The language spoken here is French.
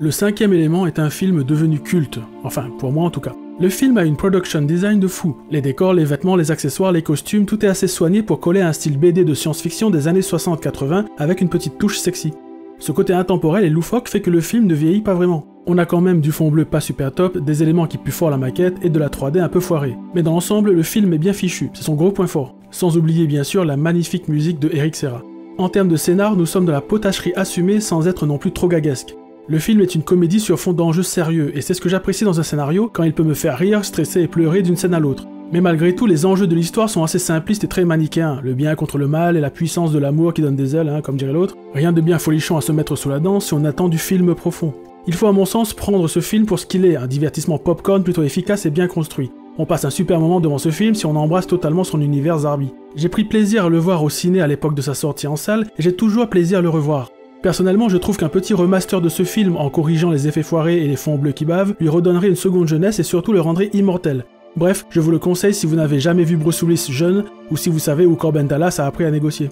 Le cinquième élément est un film devenu culte, enfin pour moi en tout cas. Le film a une production design de fou. Les décors, les vêtements, les accessoires, les costumes, tout est assez soigné pour coller à un style BD de science-fiction des années 60-80 avec une petite touche sexy. Ce côté intemporel et loufoque fait que le film ne vieillit pas vraiment. On a quand même du fond bleu pas super top, des éléments qui puent fort la maquette et de la 3D un peu foirée. Mais dans l'ensemble, le film est bien fichu, c'est son gros point fort. Sans oublier bien sûr la magnifique musique de Eric Serra. En termes de scénar, nous sommes dans la potacherie assumée sans être non plus trop gaguesque. Le film est une comédie sur fond d'enjeux sérieux, et c'est ce que j'apprécie dans un scénario quand il peut me faire rire, stresser et pleurer d'une scène à l'autre. Mais malgré tout, les enjeux de l'histoire sont assez simplistes et très manichéens, le bien contre le mal et la puissance de l'amour qui donne des ailes, comme dirait l'autre. Rien de bien folichon à se mettre sous la dent si on attend du film profond. Il faut à mon sens prendre ce film pour ce qu'il est, un divertissement popcorn plutôt efficace et bien construit. On passe un super moment devant ce film si on embrasse totalement son univers Zarbi. J'ai pris plaisir à le voir au ciné à l'époque de sa sortie en salle, et j'ai toujours plaisir à le revoir. Personnellement, je trouve qu'un petit remaster de ce film, en corrigeant les effets foirés et les fonds bleus qui bavent, lui redonnerait une seconde jeunesse et surtout le rendrait immortel. Bref, je vous le conseille si vous n'avez jamais vu Bruce Willis jeune, ou si vous savez où Corbin Dallas a appris à négocier.